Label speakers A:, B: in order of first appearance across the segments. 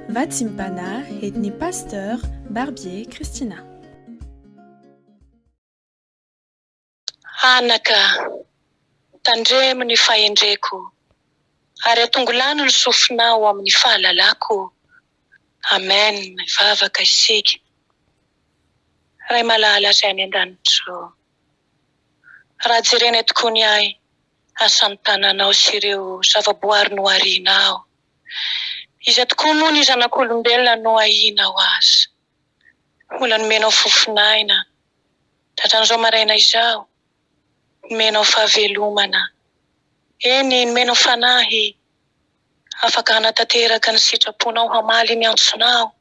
A: Vatimpana etni pasteur Barbier Christina.
B: Anaka, tandremo ny fahendreko, ary atongolano ny sofinao amin'ny fahalalako. Amen, mivavaka isika. Ray malala izay any an-danitro. Raha jerena tokoa ny ahy, asan'ny tananao sy ireo zavaboary no arianao. Iza tokoa moa ny zanak'olombelona no ahianao azy. Mbola nomenao fofinaina, tratran'izao maraina izao, nomenao fahavelomana. Eny, nomenao fanahy, afaka hanatanteraka ny sitraponao hamaly ny antsonao.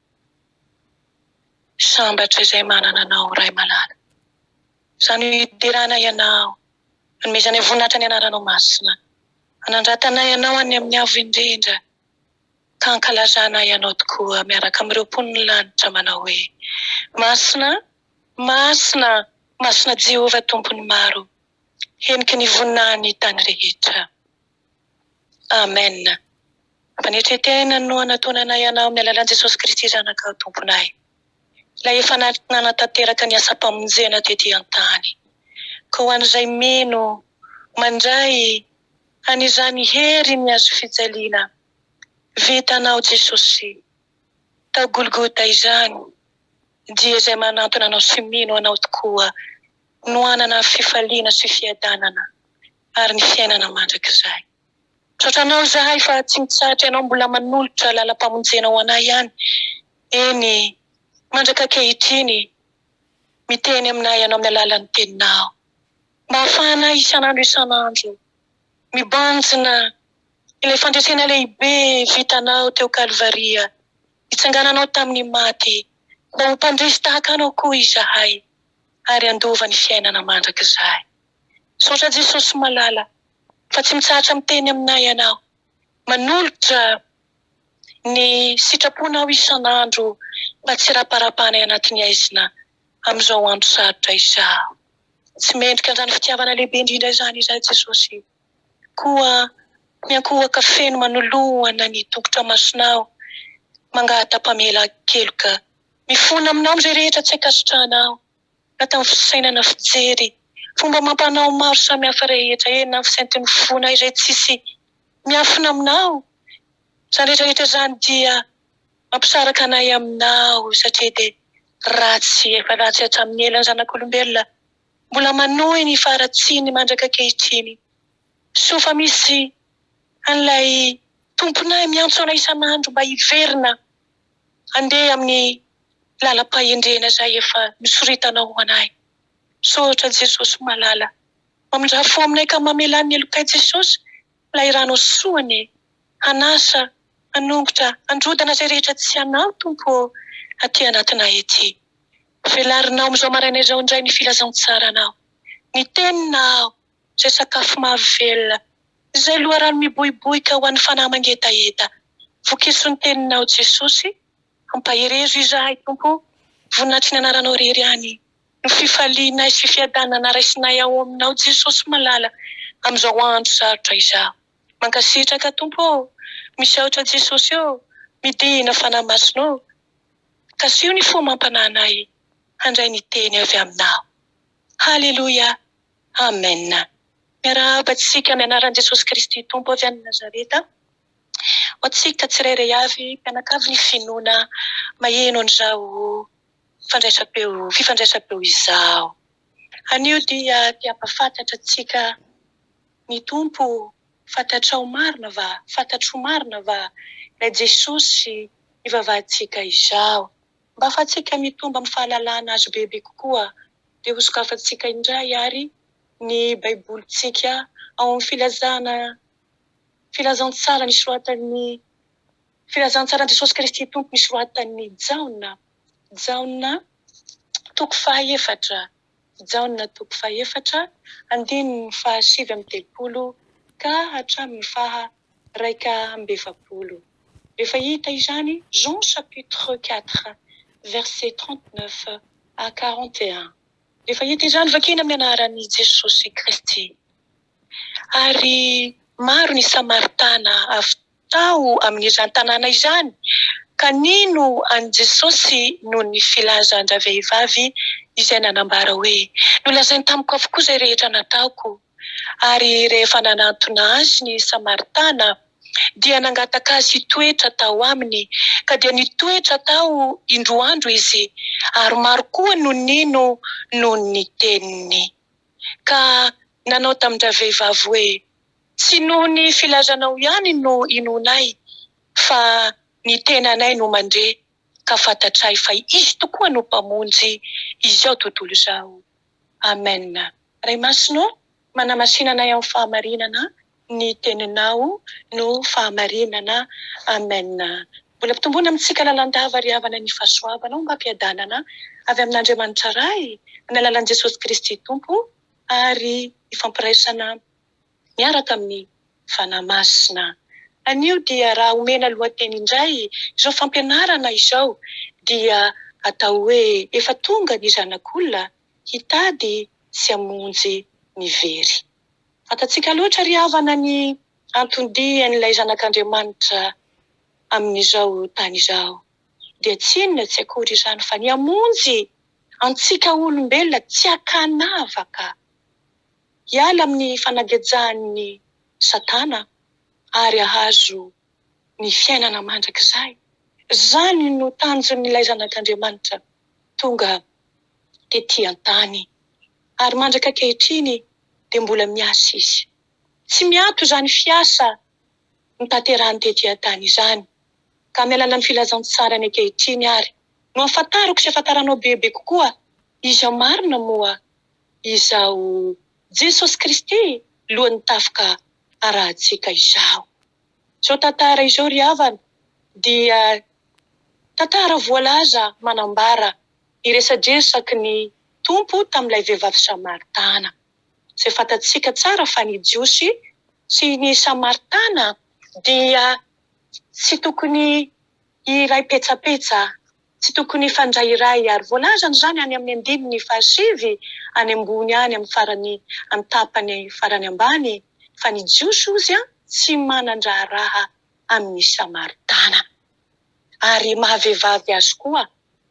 B: Sambatra izay manana anao, ray malala. Izany hidirana ianao, nomezana voninahitra ny anaranao masina. Hanandratana ianao any amin'ny avo indrindra, ka ankalazana ianao tokoa miaraka amin'ireo mponiny lanitra manao hoe: Masina, masina, masina Jehova tompony maro, heniky ny voninahiny tany rehetra. Amen. Fanetretena no anatonana ianao amin'ny alalan'i Jesosy Kristy zanakao tomponay. Ilay efa nanatanteraka ny asa-pamonjena tety an-tany. Ka ho an'izay mino mandray an'izany hery ny azo fijaliana vitanao Jesosy tao Golgota izany, dia izay manantona anao sy mino anao tokoa no anana fifaliana sy fiadanana ary ny fiainana mandrakizay. Tratranao zahay fa tsy mitsahatra ianao mbola manolotra lalam-pamonjena ho anay ihany. Eny, mandraka ankehitriny, miteny aminay ianao amin'ny alalan'ny teninao. Mba hahafahanay isanandro, mibanjina ilay fandresena lehibe vitanao teo Kalvaria, itsangananao tamin'ny maty, mba ho mpandresy tahaka anao koa izahay, ary andova ny fiainana mandrakizay. Saotra Jesosy malala, fa tsy mitsahatra miteny aminay ianao, manolotra ny sitraponao isanandro mba tsy raparapanay anatin'ny aizina amin'izao andro sarotra izao. Tsy mendrika an'izany fitiavana lehibe indrindra izany izay Jesosy, koa miankohaka feno manoloana ny tongotra masonao, mangata-pamela keloka, mifona aminao amin'izay rehetra tsy ankasitranao, natao fisainana fijery, fomba mampanao maro samihafa rehetra, eny fisainty ny fona izay tsisy miafina aminao. Izany rehetrarehetra izany dia mampisaraka anay aminao, satria dia ratsy, efa ratsy hatramin'ny elan'ny zanak'olombelona, mbola manohy ny faharatsiany mandraka ankehitriny. So fa misy an'ilay tomponay miantso anay isanandro mba hiverina andeha amin'ny lalam-pahendrena izay efa misoritanao ho anay. Sotra Jesosy malala, mamindrafo aminay ka mamelany elokay Jesosy, ilay rano soany, hanasa, hanongotra, androdana izay rehetra tsy anao tompo aty anatinay ety. Velarinao amin'izao maraina izao indray ny filazantsara-nao, ny teninao, izay sakafo mahavelona, izay loharano miboiboika ho an'ny fanahy mangetaheta. Vokeso ny teninao Jesosy, ampaherezo izahay tompo, voninahitry ny anaranao rery any, ny fifalianay sy fiadanana raisinay ao aminao Jesosy malala, amin'izao andro sarotra izao. Mankasitraka tompo, misaotra Jesosy eo, midina fanahy masonao, ka sio ny fo mampananay handray ny teny avy aminao. Halleluja, amen. Miarabantsika amin'ny anaran'i Jesosy Kristy tompo avy any Nazareta. Ho antsika tsirairay avy mpianakavy ny finoana maheno an'izao fifandraisam-peo izao. Anio dia ampahafantatra antsika ny tompo, fantatrao marina va, fantatro marina va ilay Jesosy ivavahantsika izao. Mba ahafahantsika mitomba amin'ny fahalalana azo bebe kokoa, dia hosokafantsika indray ary ny baibolitsika ao amin'ny filazantsara ny soratan'ny filazantsara Jesosy Kristy tompo ny soratan'ny Jaona toko faha-efatra, andininy faha-sivy amby telopolo ka hatramin'ny faha-raika-amby-efapolo. Rehefa hita izany, Jean chapitre 4, verset 39 à 41. Rehefa hita izany, vakina amin'ny anaran'i Jesosy Kristy. Ary maro ny Samaritana avy tao amin'izany tanàna izany, Kanino an Jesosy noho ny filazandra vehivavy izay nanambara hoe nolazainy tamiko avokoa izay rehetra nataoko. Ary rehefa nanantona azy ny Samaritana dia nangataka azy hitoetra tao aminy, ka dia nitoetra tao indroandro izy, ary maro koa no nino noho ny teniny. Ka nanao tamindra vehivavy hoe tsy noho ny filazanao ihany no inonay, fa ny tenanay no mandre, ka fantatray fa izy tokoa no mpamonjy izao tontolo izao. Amen. Ray masonao, manamasinanay amin'ny fahamarinana ny teninao no fahamarinana. Amen. Mbola mpitombona amintsika lalandava ry havana ny fahasoavanao mba hampiadanana avy amin'Andriamanitra ray ny alalan'i Jesosy Kristy Tompo, ary ifampiraisana miaraka amin'ny fanamasina. Anio dia raha omena lohateny indray izao fampianarana izao dia atao hoe efa tonga ny zanak'olona hitady sy hamonjy ny very. Fantatsika loatra ry havana ny antondian'ilay zanak'Andriamanitra amin'izao tany izao. Dia tsy inona tsy akory izany fa ny hamonjy antsika olombelona tsy hakanavaka, hiala amin'ny fanagejan'ny Satana ary ahazo ny fiainana mandrakizay. Zany no tanjon'ilay zanak'Andriamanitra tonga tetỳ an-tany, ary mandraka ankehitriny dia mbola miasa izy. Tsy miato zany fiasa nitanterahany tetỳ an-tany izany, ka amin'ny alalan'ny filazantsarany ankehitriny ary no ahafantarako sy ahafantaranao bebe kokoa izao marina moa izao Jesosy Kristy lohan'ny tafika arahantsika izao. Izao tantara izao ry havana dia tantara voalaza manambara iresadresaky ny Tompo tamin'ilay vehivavy Samaritana. Izay fantatsika tsara fa ny Jiosy sy ny Samaritana dia tsy tokony iray-petsapetsa, tsy tokony ifandray-iray, ary voalazany zany any amin'ny 5:7 any ambony any amin'ny farany amin'ny tapany farany ambany, fa ny Jiosy ozy tsy manandraraha amin'ny Samaritana. Ary maha-vehivavy azy koa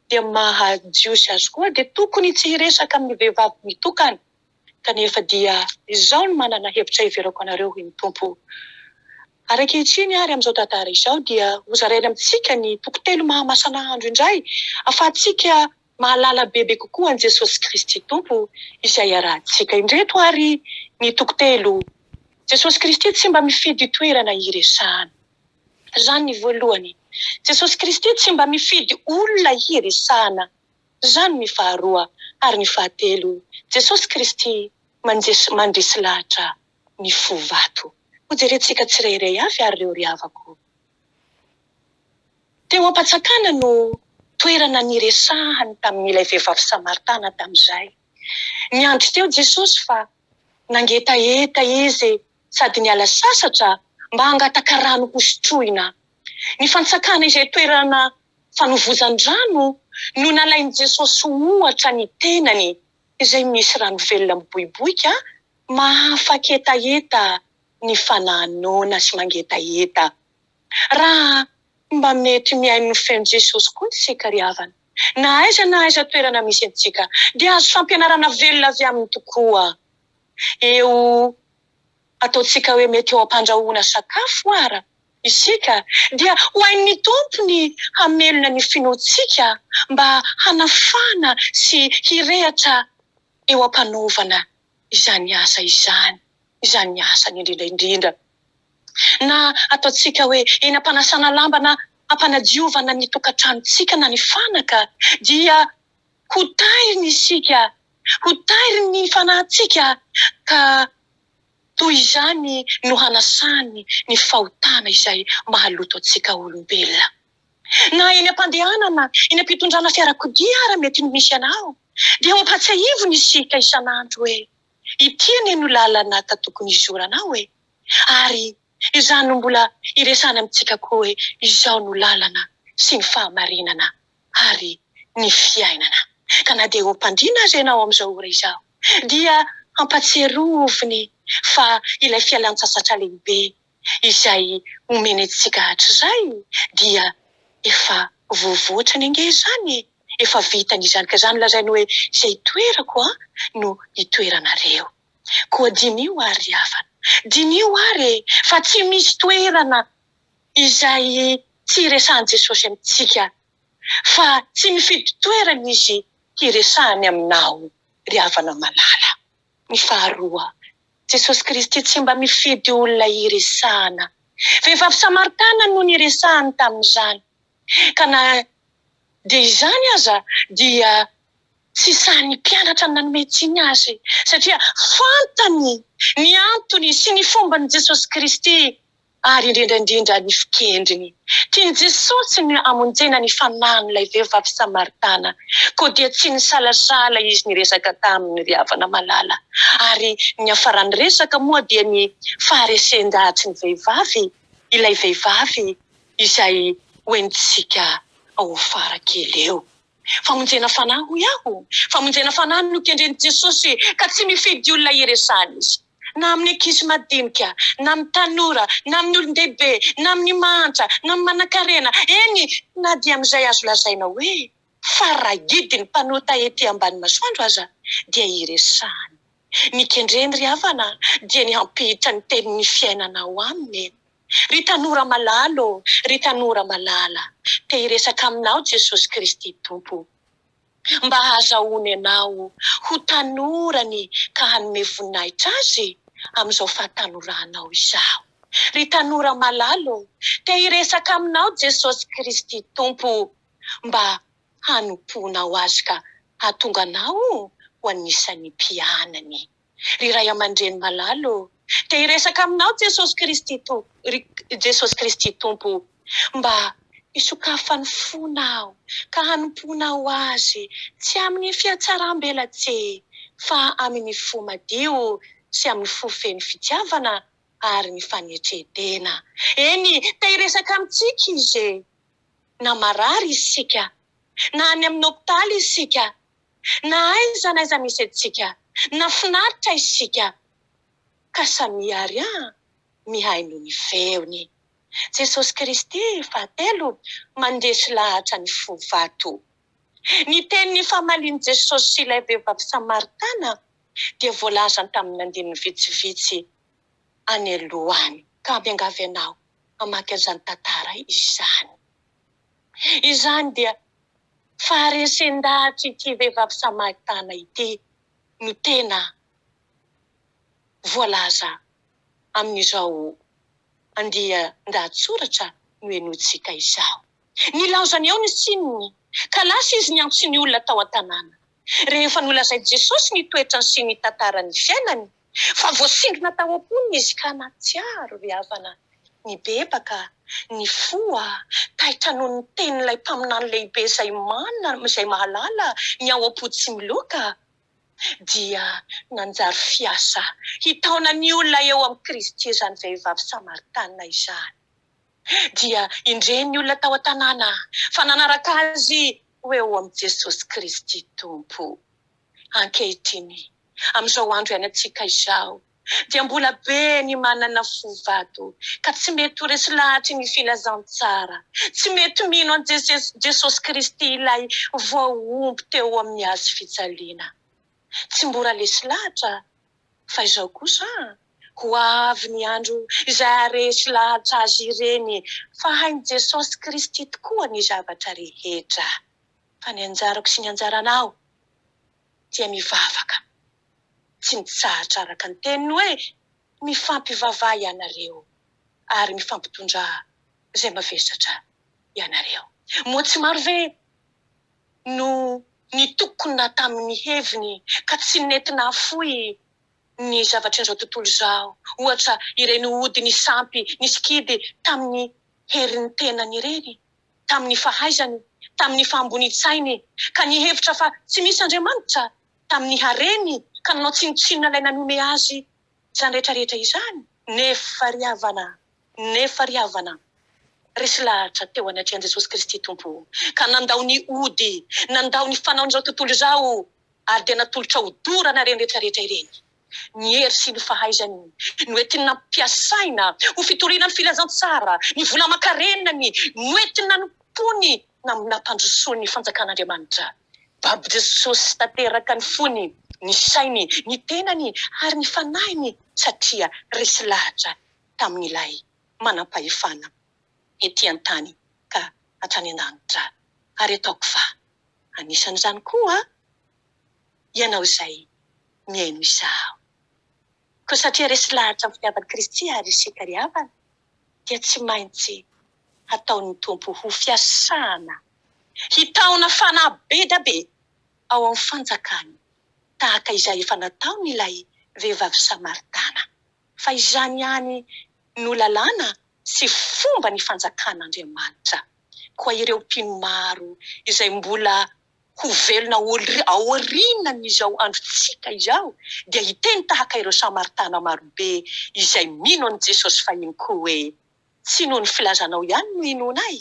B: dia maha-Jiosy azy koa dia tokony tsy hiresaka amin'ny vehivavy mitokana. Kanefa dia izao no manana hevitra iverako anareo ny Tompo. Ary ankehitriny ary amin'izao tantara izao dia hozaraina amintsika ny tokotelo mahamasan'andro indray, ahafahantsika mahalala bebe kokoa an Jesosy Kristy Tompo izay arahantsika indreto. Ary ny tokotelo, Jesosy Kristy tsy mba mifidy toerana hiresahana. Zany ny voalohany. Jesosy Kristy tsy mba mifidy olona hiresahana. Zany ny faharoa. Ary ny fahatelo, Jesosy Kristy mandresy lahatra ny fo vato. Ho jerentsika tsirairay avy ary ireo ry havako. Teo am-Patsakana no toerana niresahany tamin'ilay vehivavy Samaritana tamin'izay. Niandry teo Jesosy fa nangetaeta izy sady niala sasatra mba hangataka rano hosotroina. Ny fantsakana izay toerana fanovozan-drano no nalain'i Jesosy ohatra ny tenany izay misy rano velona miboiboika, mahafaky etaeta ny fananoana sy mangetaeta. Raha mba mety miaino ny feon'i Jesosy koa isika ry havana, na aiza toerana misy antsika dia azo fampianarana velona avy aminy tokoa. Eo ataontsika hoe mety eo ampandrahoana sakafo ara isika dia ho hain'ny Tompony hamelona ny finoantsika mba hanafana sy hirehatra eo ampanovana izany asa izany, izany asa indrindra. Na ataontsika hoe eny ampanasana lamba na ampanadiovana ny tokantranontsika na ny fanaka, dia ho tairiny isika, ho tairiny ny fanahintsika, ka toy izany no hanasany ny fahotana izay mahaloto antsika olombelona. Na eny ampandehanana, eny ampitondrana fiarakodia ara mety no misy anao, dia ho ampatsiahivony isika isan'andro hoe ity anie no lalana tokony izoranao hoe, ary izany no mbola iresana amintsika koa hoe izao no lalana sy ny fahamarinana ary ny fiainana. Ka na dia ho mpandina azy ianao amin'izao ora izao, dia hampatsiaroviny fa ilay fialan-tsasatra lehibe izay omeny antsika hatrizay dia efa voavoatra ny ange izany, efa vitany izany, ka izany lazainy hoe izay toerako no itoeranareo. Koa dinio ary havana, dinio ary fa tsy misy toerana izay tsy resahan Jesosy amintsika, fa tsy mifidy toerana izy hiresahany aminao ry havana malala. Ny faharoa, Jesosy Kristy tsy mba mifidy olona hiresahana. Vehivavy Samaritana no niresahany tamin'izany, ka na dia izany aza dia tsy sahy mpianatra nanome tsiny azy, satria fantany ny antony sy ny fomban'i Jesosy Kristy, ary indrindraindrindra ny fikendriny. Tiany Jesosy ny amonjena ny fanahin'ilay vehivavy Samaritana, koa dia tsy nisalasala izy niresaka taminy ry havana malala. Ary ny afarany resaka moa dia ny faharesen-dahatry ny vehivavy, ilay vehivavy izay hoentsika ao farakely eo. Famonjena fanahy hoy aho, famonjena fanahy no kendren'i Jesosy, ka tsy mifidy olona hiresahana izy. Na amin'ny ankizy madinika, na amin'ny tanora, na amin'ny olon-dehibe, na amin'ny mantra, na amin'ny manan-karena. Eny, na dia amin'izay azo lazaina hoe farahidiny mpanota ety ambany masoandro aza, dia hiresahany. Ny kendreny ry havana dia ny hampihitra ny tenin'ny fiainana ao aminy. Ry tanora malalo, ry tanora malala, te hiresaka aminao Jesosy Kristy Tompo, mba hahazahoany ianao ho tanorany ka hanome voninahitra azy amin'izao fahatanoranao izao. Ry tanora malalo, te hiresaka aminao Jesosy Kristy Tompo, mba hanomponao azy ka hahatonga anao ho anisan'ny mpianany. Ry ray aman-dreny malalo, te hiresaka aminao Jesosy Kristy Tompo, Jesosy Kristy Tompo, mba hisokafany fonao ka hanomponao azy tsy amin'ny fiatsaram-belatse, fa amin'ny fo madio sy amin'ny fo feno fitiavana ary ny fanetredena. Eny, te hiresaka amintsika izy, na marary isika, na any amin'ny hopitaly isika, na aiza n'aiza misy antsika, na finaritra isika, ka samiary mihay noho ny feony. Jesosy Kristy fahatelo, mandesy lahatra ny fo vato. Ny tenin'ny famalian'i Jesosy sy ilay vehivavy Samaritana dia voalazany tamin'ny andininy vitsivitsy any alohany, ka miangavy ianao mamaky an'izany tantara izany. Izany dia faharesen-dahatra ity vehivavy Samaritana ity no tena voalaza amin'izao andian-dahatsoratra no enotsika izao. Nilaozany eo ny sininy, ka lasa izy ny antso ny olona tao an-tanàna. Rehefa nolazainy Jesosy ny toetrany sy ny tantarany fiainany, fa voasindrona tao am-poniny izy ka natsiaro ry havana. Ny bebaka, ny foa, taitra noho ny tenin'ilay mpaminany lehibe izay izay mahalala ny ao am-pody miloka, dia nanjary fiasa hitaona ny olona eo amin'ny Kristy izany vehivavy Samaritana izany. Dia indreny ny olona tao an-tanàna fa nanaraka azy ho eo amin'ny Jesosy Kristy Tompo. Ankehitriny, amin'izao andro iainantsika izao, dia mbola be ny manana fo vato, ka tsy mety ho resy lahatry ny filazantsara, tsy mety mino an Jesosy Kristy ilay voaomby teo amin'ny hazo fijaliana. Tsy mbora lesy lahatra, fa izao kosa ho avy ny andro izay aresy lahatra azy ireny, fa hainy Jesosy Kristy tokoa ny zavatra rehetra. Fa ny anjarako sy ny anjaranao dia mivavaka, tsy mitsahatra araka ny teniny hoe mifampivavaha ianareo ary mifampitondra izay mavesatra ianareo. Moa tsy maro ve no ny tokona tamin'ny heviny ka tsy nentina foy ny zavatra izao tontolo izao, ohatra ireny ody ny sampy ny sikidy tamin'ny herin'ny tenany ireny, tamin'ny fahaizany, tamin'ny fahamboni-tsainy, ka nihevitra fa tsy misy Andriamanitra, tamin'ny hareny ka nanao tsinotsinona ilay nanome azy izany rehetrarehetra izany. Nefa ry havana, resy lahatra teo anatrehan Jesosy Kristy Tompo, ka nandao ny ody, nandao ny fanaon'izao tontolo izao, ary dia natolotra hodorana ireny rehetrarehetra ireny. Ny hery sy ny fahaizany no entiny nampiasaina ho fitoriana ny filazantsara, ny vola aman-karenany no entina fony nampandrosoany ny fanjakan'Andriamanitra. Baby Jesosy tanteraka ny fony, ny sainy, ny tenany ary ny fanahiny satria resy lahatra tamin'ilay manam-pahefana ety an-tany ka hatrany an-danitra. Ary ataoko fa anisan'izany koa ianao izay miaino izao. Ko satria resy lahatra amin'ny fitiavan'i Kristy ary isika ry havana, dia tsy maintsy ataon'ny Tompo ho fiasana, hitaona fanahy be da be ao amin'ny fanjakany, tahaka izay efa nataon'ilay vehivavy Samaritana. Fa izany ihany no lalàna sy fomba ny fanjakan'Andriamanitra. Koa ireo mpino maro izay mbola ho velona aorianan'izao androntsika izao, dia hiteny tahaka ireo Samaritana marobe izay mino an' Jesosy fa iny koa hoe tsy noho ny filazanao ihany no inonay,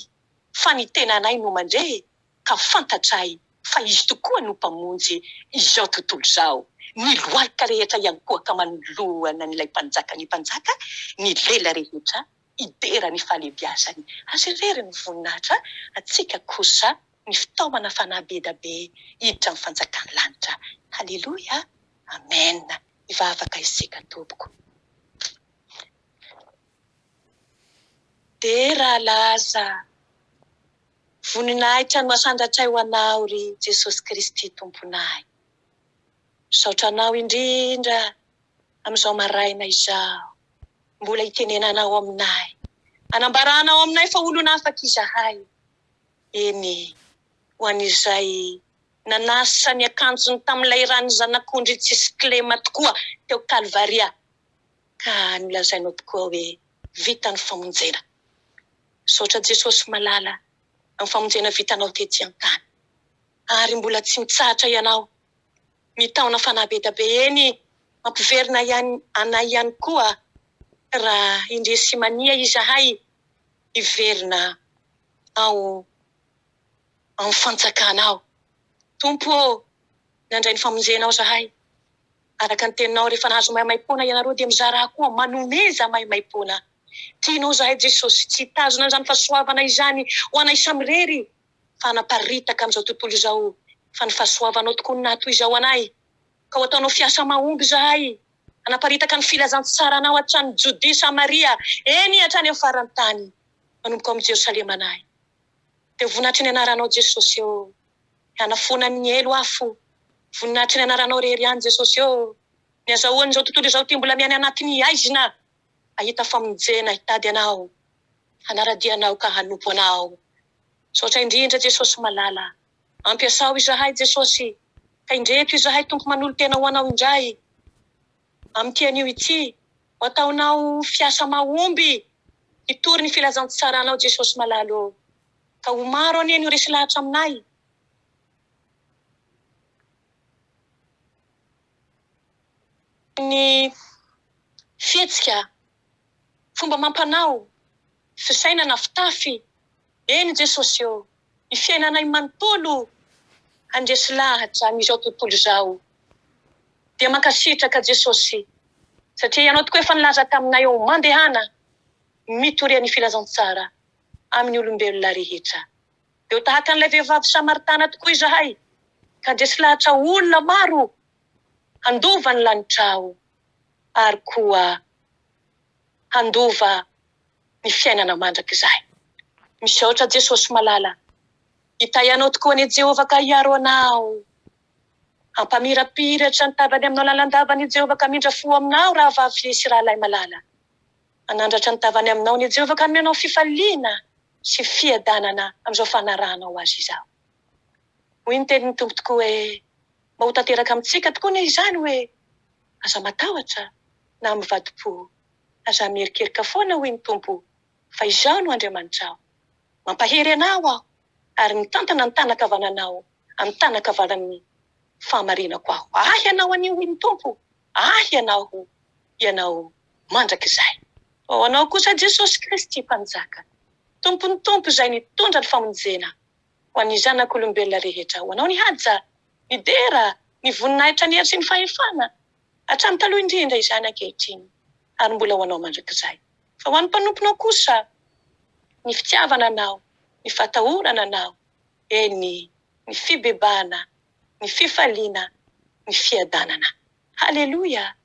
B: fa ny tenanay no mandre, ka fantatray fa izy tokoa no mpamonjy izao tontolo izao. Ny lohalika rehetra ihany koa ka manoloana n'ilay mpanjaka ny mpanjaka, ny lela rehetra idera ny fahalebiazany. Azy irery ny voninahitra, atsika kosa ny fitaovana fanahy be da be hiditra amin'ny fanjakany lanitra. Haleloia, amen. Ivavaka isika tompoko. De raha laza voninahitra no asandratray ho anao ry Jesosy Kristy tomponay. Saotranao indrindra amin'izao maraina izao, mbola hitenenanao aminay, anambaranao aminay fa olona afaka izahay. Eny, ho an'izay nanasa ny akanjony tamin'ilay rano zanak'ondry tsisy kilema tokoa teo Kalvaria, ka nolazainao tokoa hoe vita ny famonjena. Saotra Jesosy malala amin'ny famonjena vitanao tety an-tany, ary mbola tsy mitsahatra ianao mitaona fanahy be da be. Eny, mampiverina anay ihany koa raha indresy mania izahay hiverina ao amin'ny fanjakanao. Tompo, nandray ny famonjenao zahay, araka ny teninao rehefa nahazo maimai-pona ianareo dia mizara koa manomeza maimai-pona. Tianao zahay Jesosy tsy hitazona izany fahasoavana izany ho anay samy rery, fa hanaparitaka amin'izao tontolo izao, fa ny fahasoavanao tokoa no nahatoy izao anay, ka ho ataonao fiasa mahomby zahay, hanaparitaka ny filazantsara anao hatrany Jodia Samaria, eny hatrany amin'ny farany tany, manomboka amin'ny Jerosalema anay. Dia voninahitry ny anaranao Jesosy eo, hanafona ny elo afo, voninahitry ny anaranao rery ihany Jesosy eo, ny azahoany izao tontolo izao ty mbola miany anatin'ny aizina, ahita famonjena hitady anao, hanaradianao ka hanompo anao. Saotra indrindra Jesosy malala, ampiasao izahay Jesosy, ka indreto izahay tompo manolo tena ho anao indray, amin'ny tian'io ity, ho ataonao fiasa mahomby, hitory ny filazantsara anao Jesosy malalo, ka ho maro anie ny resy lahatra aminay. Ny fihetsika, fomba mampanao, fisainana fitafy, eny Jesosy eo, ny fiainanay manontolo, handresy lahatra amin'izao tontolo izao. Dia mankasitraka Jesosy, satria ianao tokoa efa nilaza taminay eo mandehana, mitoria ny filazantsara amin'ny olombelona rehetra. Dia ho tahaka an'ilay vehivavy Samaritana tokoa izahay, ka handresy lahatra olona maro, handova ny lanitrao, ary koa handova ny fiainana mandrakizay. Misaotra Jesosy malala, hitayanao tokoa ny Jehovah ka hiaro anao, hampamirapiratra ny tavany aminao lalandavany Jehovah ka mindrafo aminao raha vavy sy rahalahy malala. Anandratra ny tavany aminao ny Jehovah ka menao fifaliana sy fiadanana amin'izao fanarahanao azy izao. Hoy ny tenin'ny Tompo tokoa hoe mba ho tanteraka amintsika tokoa ny izany hoe aza matahotra na mivadi-po, aza mierikerika foana hoy ny Tompo, fa izao no Andriamanitrao. Mampahery anao aho, ary mitantana ny tanakavananao amin'ny tanakavanan'ny fahamarinako aho. Ah, ianao anio hoy ny Tompo, ah, ianao mandrakizay. Ho anao kosa Jesosy Kristy mpanjaka, Tompony Tompo izay nitondra ny famonjena ho an'ny zanak'olombelona rehetra. Ho anao ny haja, ny dera, ny voninahitra ny hery sy ny fahefana, hatrany taloha indrindra izany ankehitriny, ary mbola ho anao mandrakizay. Fa ho an'ny mpanomponao kosa, ny fitiavana anao, ny fatahorana anao, ny fibebana, ny fifaliana, ny fiadanana. Haleloia!